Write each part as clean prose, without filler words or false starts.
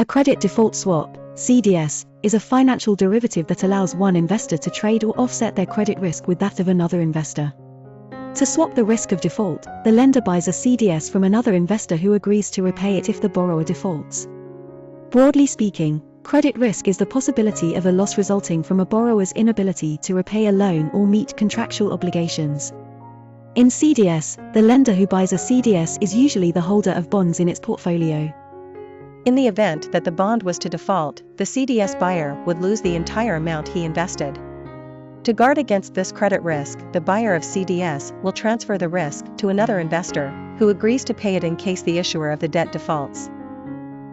A credit default swap, CDS, is a financial derivative that allows one investor to trade or offset their credit risk with that of another investor. To swap the risk of default, the lender buys a CDS from another investor who agrees to repay it if the borrower defaults. Broadly speaking, credit risk is the possibility of a loss resulting from a borrower's inability to repay a loan or meet contractual obligations. In CDS, the lender who buys a CDS is usually the holder of bonds in its portfolio. In the event that the bond was to default, the CDS buyer would lose the entire amount he invested. To guard against this credit risk, the buyer of CDS will transfer the risk to another investor, who agrees to pay it in case the issuer of the debt defaults.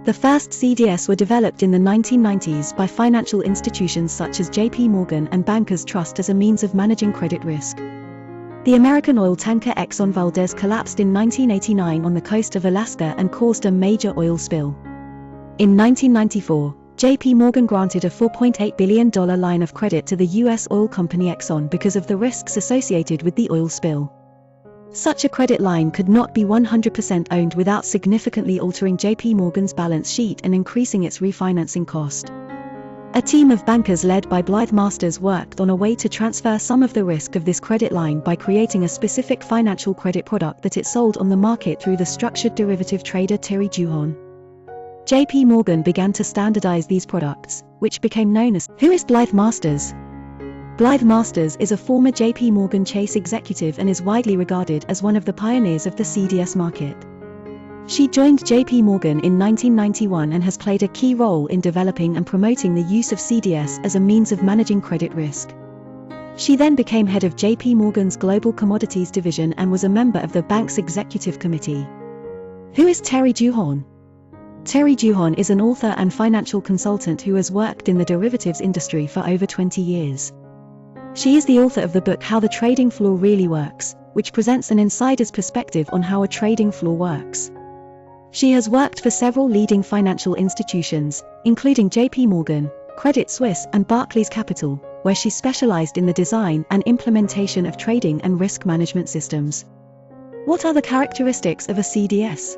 The first CDS were developed in the 1990s by financial institutions such as JP Morgan and Bankers Trust as a means of managing credit risk. The American oil tanker Exxon Valdez collapsed in 1989 on the coast of Alaska and caused a major oil spill. In 1994, JP Morgan granted a $4.8 billion line of credit to the U.S. oil company Exxon because of the risks associated with the oil spill. Such a credit line could not be 100% owned without significantly altering JP Morgan's balance sheet and increasing its refinancing cost. A team of bankers led by Blythe Masters worked on a way to transfer some of the risk of this credit line by creating a specific financial credit product that it sold on the market through the structured derivative trader Terry Duhon. JP Morgan began to standardize these products, which became known as Who is Blythe Masters? Blythe Masters is a former JP Morgan Chase executive and is widely regarded as one of the pioneers of the CDS market. She joined JP Morgan in 1991 and has played a key role in developing and promoting the use of CDS as a means of managing credit risk. She then became head of JP Morgan's Global Commodities Division and was a member of the bank's executive committee. Who is Terry Duhon? Terry Duhon is an author and financial consultant who has worked in the derivatives industry for over 20 years. She is the author of the book How the Trading Floor Really Works, which presents an insider's perspective on how a trading floor works. She has worked for several leading financial institutions, including JP Morgan, Credit Suisse and Barclays Capital, where she specialized in the design and implementation of trading and risk management systems. What are the characteristics of a CDS?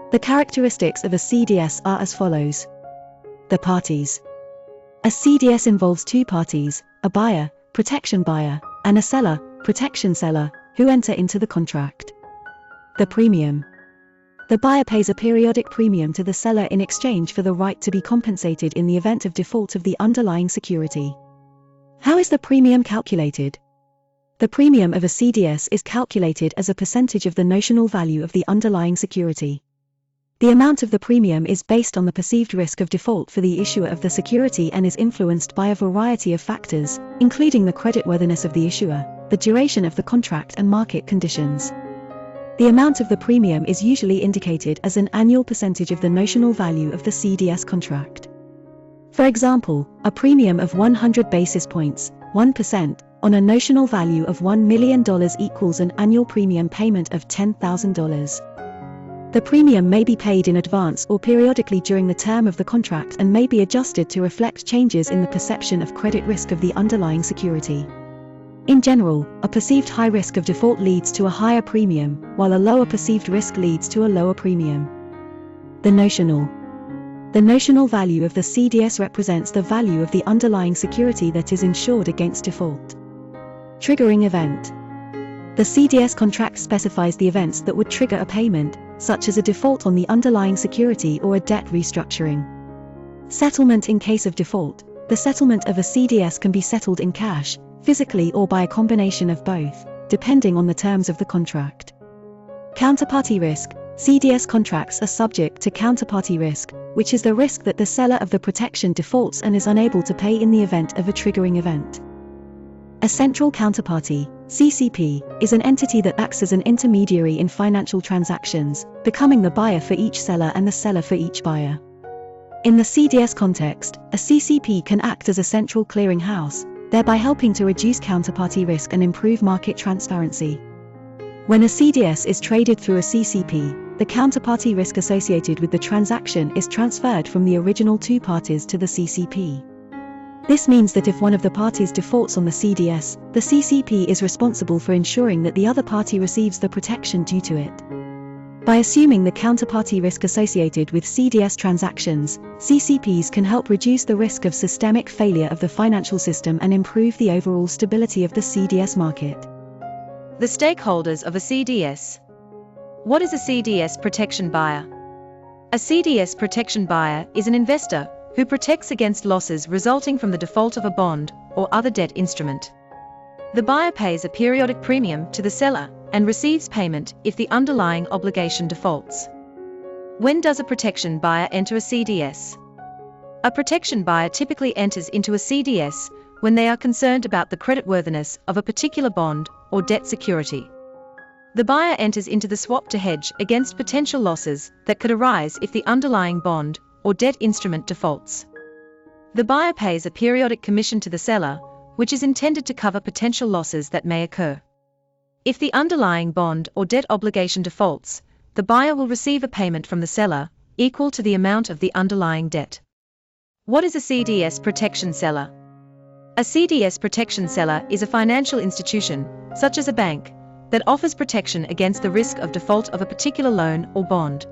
The characteristics of a CDS are as follows. The parties. A CDS involves two parties, a buyer, protection buyer, and a seller, protection seller, who enter into the contract. The premium. The buyer pays a periodic premium to the seller in exchange for the right to be compensated in the event of default of the underlying security. How is the premium calculated? The premium of a CDS is calculated as a percentage of the notional value of the underlying security. The amount of the premium is based on the perceived risk of default for the issuer of the security and is influenced by a variety of factors, including the creditworthiness of the issuer, the duration of the contract and market conditions. The amount of the premium is usually indicated as an annual percentage of the notional value of the CDS contract. For example, a premium of 100 basis points, 1%, on a notional value of $1 million equals an annual premium payment of $10,000. The premium may be paid in advance or periodically during the term of the contract and may be adjusted to reflect changes in the perception of credit risk of the underlying security. In general, a perceived high risk of default leads to a higher premium, while a lower perceived risk leads to a lower premium. The notional. The notional value of the CDS represents the value of the underlying security that is insured against default. Triggering event. The CDS contract specifies the events that would trigger a payment, such as a default on the underlying security or a debt restructuring. Settlement in case of default. The settlement of a CDS can be settled in cash, physically or by a combination of both, depending on the terms of the contract. Counterparty risk. CDS contracts are subject to counterparty risk, which is the risk that the seller of the protection defaults and is unable to pay in the event of a triggering event. A central counterparty, CCP, is an entity that acts as an intermediary in financial transactions, becoming the buyer for each seller and the seller for each buyer. In the CDS context, a CCP can act as a central clearinghouse, thereby helping to reduce counterparty risk and improve market transparency. When a CDS is traded through a CCP, the counterparty risk associated with the transaction is transferred from the original two parties to the CCP. This means that if one of the parties defaults on the CDS, the CCP is responsible for ensuring that the other party receives the protection due to it. By assuming the counterparty risk associated with CDS transactions, CCPs can help reduce the risk of systemic failure of the financial system and improve the overall stability of the CDS market. The stakeholders of a CDS. What is a CDS protection buyer? A CDS protection buyer is an investor who protects against losses resulting from the default of a bond or other debt instrument. The buyer pays a periodic premium to the seller and receives payment if the underlying obligation defaults. When does a protection buyer enter a CDS? A protection buyer typically enters into a CDS when they are concerned about the creditworthiness of a particular bond or debt security. The buyer enters into the swap to hedge against potential losses that could arise if the underlying bond or debt instrument defaults. The buyer pays a periodic commission to the seller, which is intended to cover potential losses that may occur. If the underlying bond or debt obligation defaults, the buyer will receive a payment from the seller equal to the amount of the underlying debt. What is a CDS protection seller? A CDS protection seller is a financial institution, such as a bank, that offers protection against the risk of default of a particular loan or bond.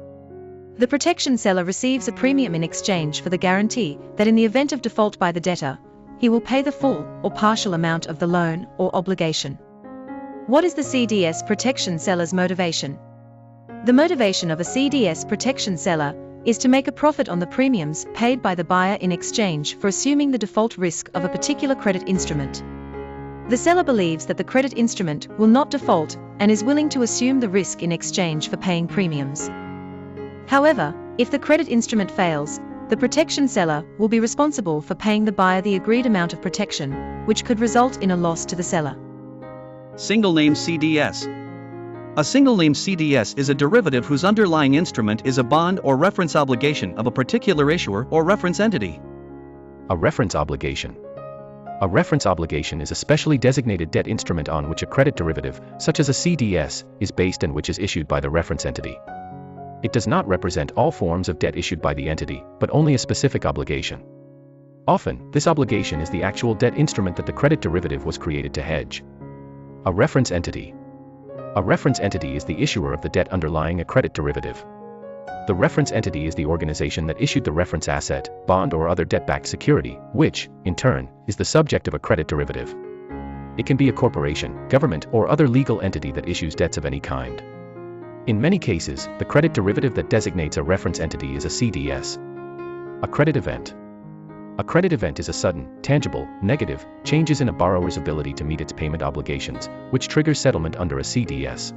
The protection seller receives a premium in exchange for the guarantee that in the event of default by the debtor, he will pay the full or partial amount of the loan or obligation. What is the CDS protection seller's motivation? The motivation of a CDS protection seller is to make a profit on the premiums paid by the buyer in exchange for assuming the default risk of a particular credit instrument. The seller believes that the credit instrument will not default and is willing to assume the risk in exchange for paying premiums. However, if the credit instrument fails, the protection seller will be responsible for paying the buyer the agreed amount of protection, which could result in a loss to the seller. Single name CDS. A single name CDS is a derivative whose underlying instrument is a bond or reference obligation of a particular issuer or reference entity. A reference obligation. A reference obligation is a specially designated debt instrument on which a credit derivative, such as a CDS, is based and which is issued by the reference entity. It does not represent all forms of debt issued by the entity, but only a specific obligation. Often, this obligation is the actual debt instrument that the credit derivative was created to hedge. A reference entity. A reference entity is the issuer of the debt underlying a credit derivative. The reference entity is the organization that issued the reference asset, bond or other debt-backed security, which, in turn, is the subject of a credit derivative. It can be a corporation, government, or other legal entity that issues debts of any kind. In many cases, the credit derivative that designates a reference entity is a CDS. A credit event. A credit event is a sudden, tangible, negative, changes in a borrower's ability to meet its payment obligations, which triggers settlement under a CDS.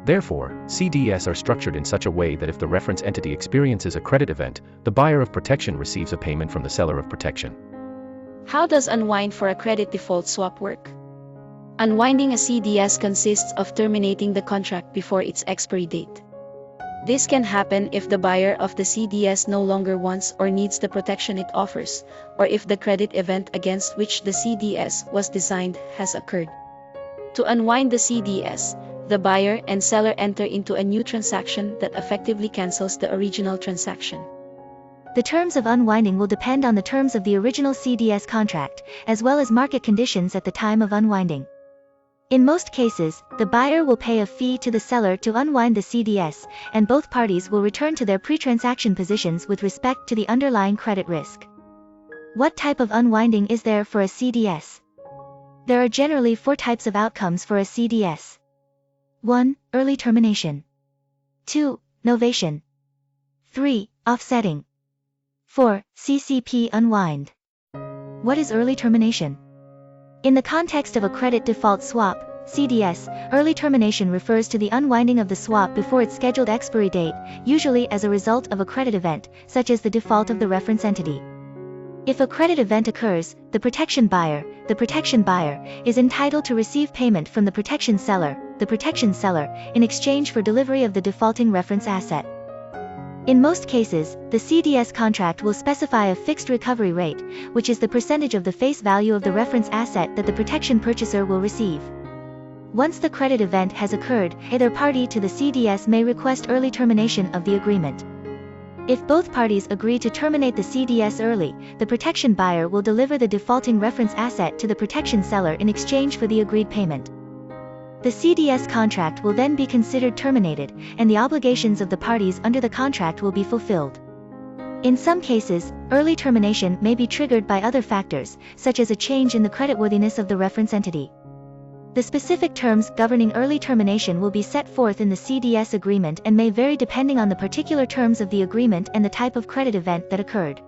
Therefore, CDS are structured in such a way that if the reference entity experiences a credit event, the buyer of protection receives a payment from the seller of protection. How does unwind for a credit default swap work? Unwinding a CDS consists of terminating the contract before its expiry date. This can happen if the buyer of the CDS no longer wants or needs the protection it offers, or if the credit event against which the CDS was designed has occurred. To unwind the CDS, the buyer and seller enter into a new transaction that effectively cancels the original transaction. The terms of unwinding will depend on the terms of the original CDS contract, as well as market conditions at the time of unwinding. In most cases, the buyer will pay a fee to the seller to unwind the CDS, and both parties will return to their pre-transaction positions with respect to the underlying credit risk. What type of unwinding is there for a CDS? There are generally 4 types of outcomes for a CDS. 1. Early termination. 2. Novation. 3. Offsetting. 4. CCP unwind. What is early termination? In the context of a credit default swap, CDS, early termination refers to the unwinding of the swap before its scheduled expiry date, usually as a result of a credit event, such as the default of the reference entity. If a credit event occurs, the protection buyer, is entitled to receive payment from the protection seller, in exchange for delivery of the defaulting reference asset. In most cases, the CDS contract will specify a fixed recovery rate, which is the percentage of the face value of the reference asset that the protection purchaser will receive. Once the credit event has occurred, either party to the CDS may request early termination of the agreement. If both parties agree to terminate the CDS early, the protection buyer will deliver the defaulting reference asset to the protection seller in exchange for the agreed payment. The CDS contract will then be considered terminated, and the obligations of the parties under the contract will be fulfilled. In some cases, early termination may be triggered by other factors, such as a change in the creditworthiness of the reference entity. The specific terms governing early termination will be set forth in the CDS agreement and may vary depending on the particular terms of the agreement and the type of credit event that occurred.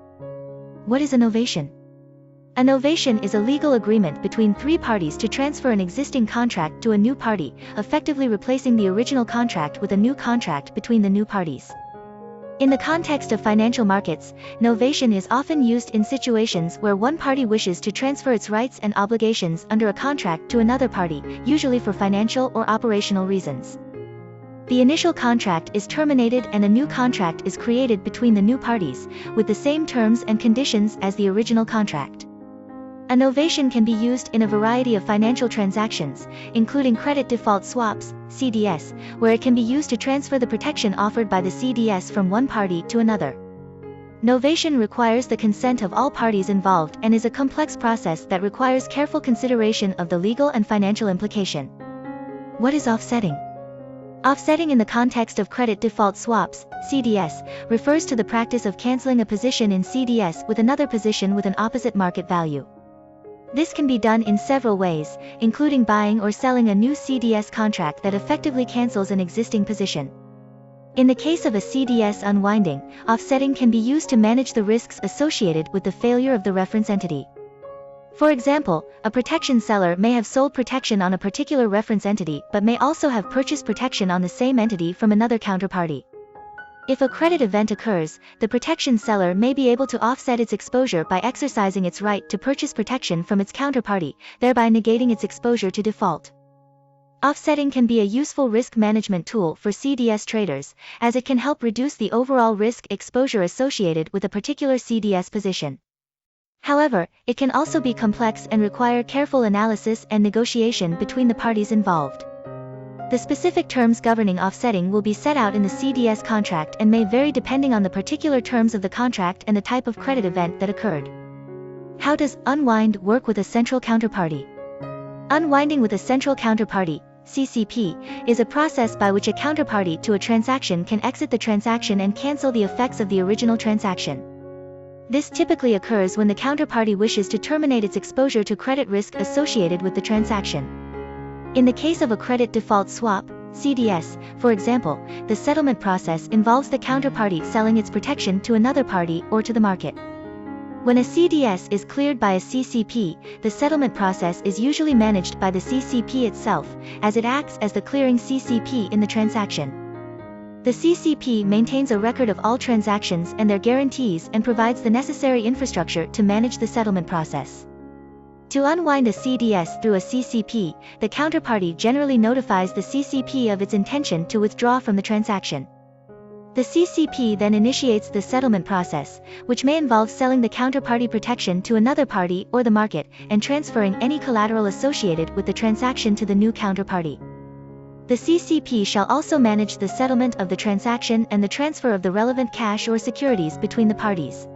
What is a novation? A novation is a legal agreement between three parties to transfer an existing contract to a new party, effectively replacing the original contract with a new contract between the new parties. In the context of financial markets, novation is often used in situations where one party wishes to transfer its rights and obligations under a contract to another party, usually for financial or operational reasons. The initial contract is terminated and a new contract is created between the new parties, with the same terms and conditions as the original contract. A novation can be used in a variety of financial transactions, including credit default swaps, CDS, where it can be used to transfer the protection offered by the CDS from one party to another. Novation requires the consent of all parties involved and is a complex process that requires careful consideration of the legal and financial implication. What is offsetting? Offsetting in the context of credit default swaps, CDS, refers to the practice of canceling a position in CDS with another position with an opposite market value. This can be done in several ways, including buying or selling a new CDS contract that effectively cancels an existing position. In the case of a CDS unwinding, offsetting can be used to manage the risks associated with the failure of the reference entity. For example, a protection seller may have sold protection on a particular reference entity but may also have purchased protection on the same entity from another counterparty. If a credit event occurs, the protection seller may be able to offset its exposure by exercising its right to purchase protection from its counterparty, thereby negating its exposure to default. Offsetting can be a useful risk management tool for CDS traders, as it can help reduce the overall risk exposure associated with a particular CDS position. However, it can also be complex and require careful analysis and negotiation between the parties involved. The specific terms governing offsetting will be set out in the CDS contract and may vary depending on the particular terms of the contract and the type of credit event that occurred. How does unwind work with a central counterparty? Unwinding with a central counterparty, CCP, is a process by which a counterparty to a transaction can exit the transaction and cancel the effects of the original transaction. This typically occurs when the counterparty wishes to terminate its exposure to credit risk associated with the transaction. In the case of a credit default swap, CDS, for example, the settlement process involves the counterparty selling its protection to another party or to the market. When a CDS is cleared by a CCP, the settlement process is usually managed by the CCP itself, as it acts as the clearing CCP in the transaction. The CCP maintains a record of all transactions and their guarantees and provides the necessary infrastructure to manage the settlement process. To unwind a CDS through a CCP, the counterparty generally notifies the CCP of its intention to withdraw from the transaction. The CCP then initiates the settlement process, which may involve selling the counterparty protection to another party or the market, and transferring any collateral associated with the transaction to the new counterparty. The CCP shall also manage the settlement of the transaction and the transfer of the relevant cash or securities between the parties.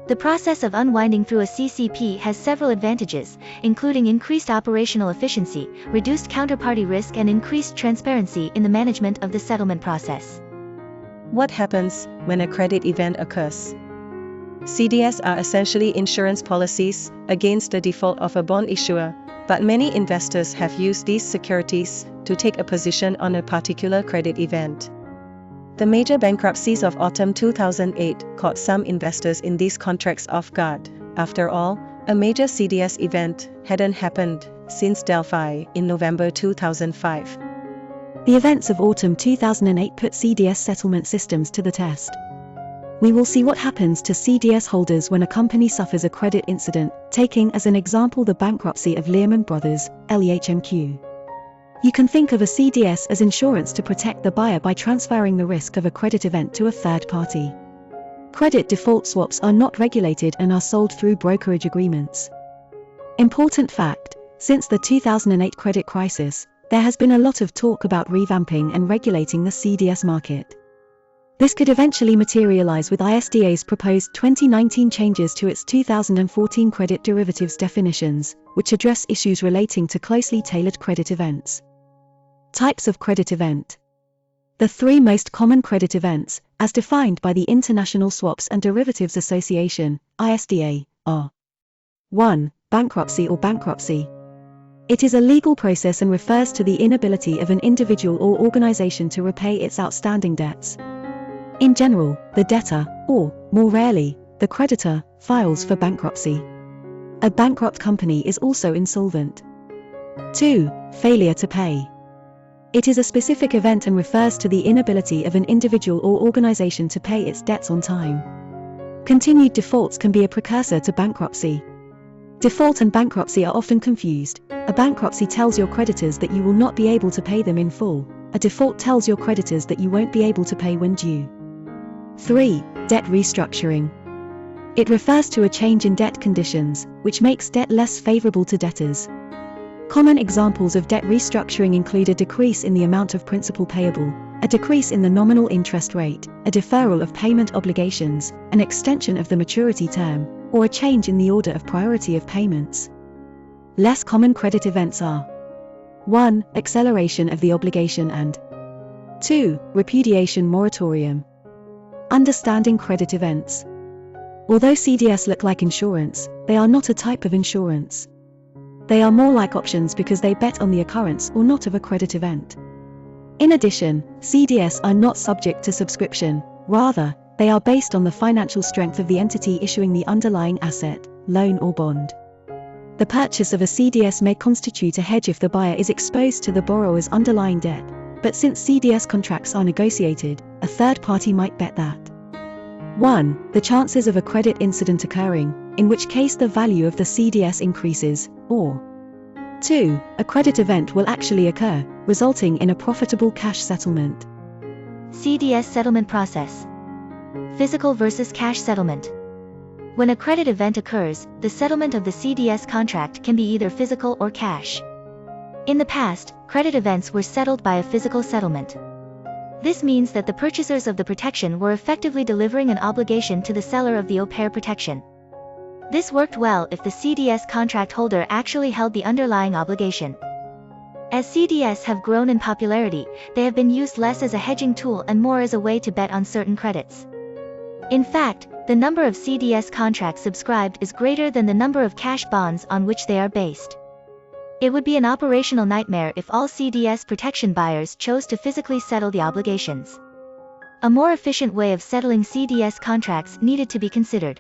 The process of unwinding through a CCP has several advantages, including increased operational efficiency, reduced counterparty risk and increased transparency in the management of the settlement process. What happens when a credit event occurs? CDS are essentially insurance policies against the default of a bond issuer, but many investors have used these securities to take a position on a particular credit event. The major bankruptcies of autumn 2008 caught some investors in these contracts off guard. After all, a major CDS event hadn't happened since Delphi in November 2005. The events of autumn 2008 put CDS settlement systems to the test. We will see what happens to CDS holders when a company suffers a credit incident, taking as an example the bankruptcy of Lehman Brothers, LEHMQ. You can think of a CDS as insurance to protect the buyer by transferring the risk of a credit event to a third party. Credit default swaps are not regulated and are sold through brokerage agreements. Important fact: since the 2008 credit crisis, there has been a lot of talk about revamping and regulating the CDS market. This could eventually materialize with ISDA's proposed 2019 changes to its 2014 credit derivatives definitions, which address issues relating to closely tailored credit events. Types of credit event. The three most common credit events, as defined by the International Swaps and Derivatives Association, ISDA, are 1. Bankruptcy or bankruptcy. It is a legal process and refers to the inability of an individual or organization to repay its outstanding debts. In general, the debtor, or, more rarely, the creditor, files for bankruptcy. A bankrupt company is also insolvent. 2. Failure to pay. It is a specific event and refers to the inability of an individual or organization to pay its debts on time. Continued defaults can be a precursor to bankruptcy. Default and bankruptcy are often confused. A bankruptcy tells your creditors that you will not be able to pay them in full. A default tells your creditors that you won't be able to pay when due. 3. Debt restructuring. It refers to a change in debt conditions, which makes debt less favorable to debtors. Common examples of debt restructuring include a decrease in the amount of principal payable, a decrease in the nominal interest rate, a deferral of payment obligations, an extension of the maturity term, or a change in the order of priority of payments. Less common credit events are 1. Acceleration of the obligation and 2. Repudiation moratorium. Understanding credit events. Although CDS look like insurance, they are not a type of insurance. They are more like options because they bet on the occurrence or not of a credit event. In addition, CDS are not subject to subscription, rather, they are based on the financial strength of the entity issuing the underlying asset, loan or bond. The purchase of a CDS may constitute a hedge if the buyer is exposed to the borrower's underlying debt, but since CDS contracts are negotiated, a third party might bet that 1. The chances of a credit incident occurring, in which case the value of the CDS increases, or 2. A credit event will actually occur, resulting in a profitable cash settlement. CDS settlement process. Physical versus cash settlement. When a credit event occurs, the settlement of the CDS contract can be either physical or cash. In the past, credit events were settled by a physical settlement. This means that the purchasers of the protection were effectively delivering an obligation to the seller of the au pair protection. This worked well if the CDS contract holder actually held the underlying obligation. As CDS have grown in popularity, they have been used less as a hedging tool and more as a way to bet on certain credits. In fact, the number of CDS contracts subscribed is greater than the number of cash bonds on which they are based. It would be an operational nightmare if all CDS protection buyers chose to physically settle the obligations. A more efficient way of settling CDS contracts needed to be considered.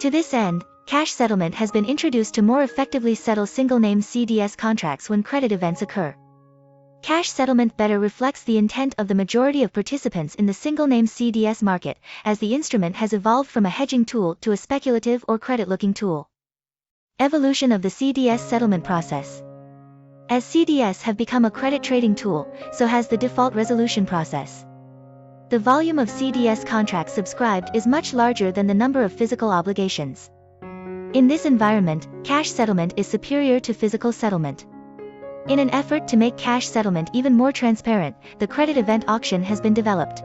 To this end, cash settlement has been introduced to more effectively settle single-name CDS contracts when credit events occur. Cash settlement better reflects the intent of the majority of participants in the single-name CDS market, as the instrument has evolved from a hedging tool to a speculative or credit-looking tool. Evolution of the CDS settlement process. As CDS have become a credit trading tool, so has the default resolution process. The volume of CDS contracts subscribed is much larger than the number of physical obligations. In this environment, cash settlement is superior to physical settlement. In an effort to make cash settlement even more transparent, the credit event auction has been developed.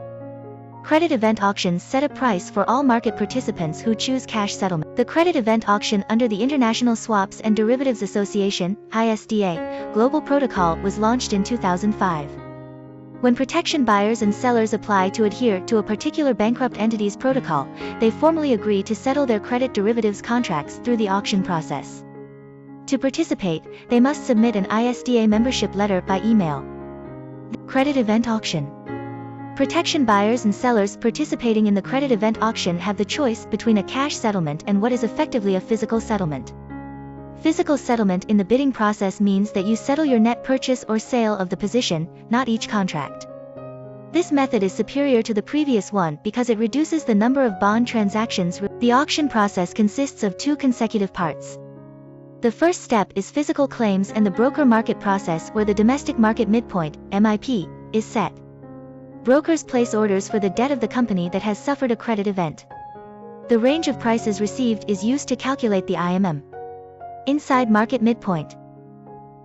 Credit event auctions set a price for all market participants who choose cash settlement. The credit event auction under the International Swaps and Derivatives Association, ISDA, global protocol was launched in 2005. When protection buyers and sellers apply to adhere to a particular bankrupt entity's protocol, they formally agree to settle their credit derivatives contracts through the auction process. To participate, they must submit an ISDA membership letter by email. The credit event auction. Protection buyers and sellers participating in the credit event auction have the choice between a cash settlement and what is effectively a physical settlement. Physical settlement in the bidding process means that you settle your net purchase or sale of the position, not each contract. This method is superior to the previous one because it reduces the number of bond transactions. The auction process consists of two consecutive parts. The first step is physical claims and the broker market process, where the domestic market midpoint, MIP, is set. Brokers place orders for the debt of the company that has suffered a credit event. The range of prices received is used to calculate the IMM. Inside market midpoint.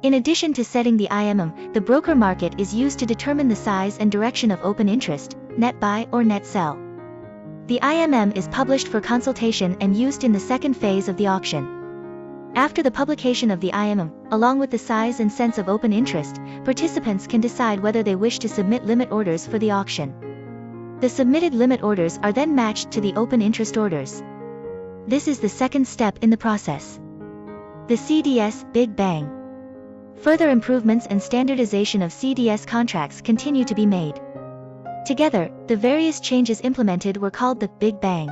In addition to setting the IMM, the broker market is used to determine the size and direction of open interest, net buy or net sell. The IMM is published for consultation and used in the second phase of the auction. After the publication of the IMM, along with the size and sense of open interest, participants can decide whether they wish to submit limit orders for the auction. The submitted limit orders are then matched to the open interest orders. This is the second step in the process. The CDS Big Bang. Further improvements and standardization of CDS contracts continue to be made. Together, the various changes implemented were called the Big Bang.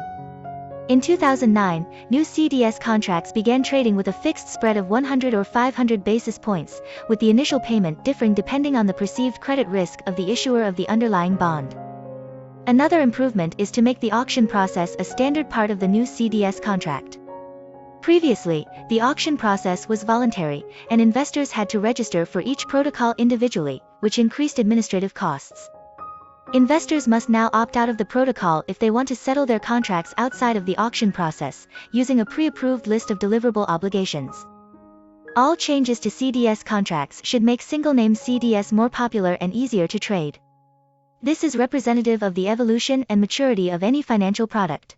In 2009, new CDS contracts began trading with a fixed spread of 100 or 500 basis points, with the initial payment differing depending on the perceived credit risk of the issuer of the underlying bond. Another improvement is to make the auction process a standard part of the new CDS contract. Previously, the auction process was voluntary, and investors had to register for each protocol individually, which increased administrative costs. Investors must now opt out of the protocol if they want to settle their contracts outside of the auction process, using a pre-approved list of deliverable obligations. All changes to CDS contracts should make single-name CDS more popular and easier to trade. This is representative of the evolution and maturity of any financial product.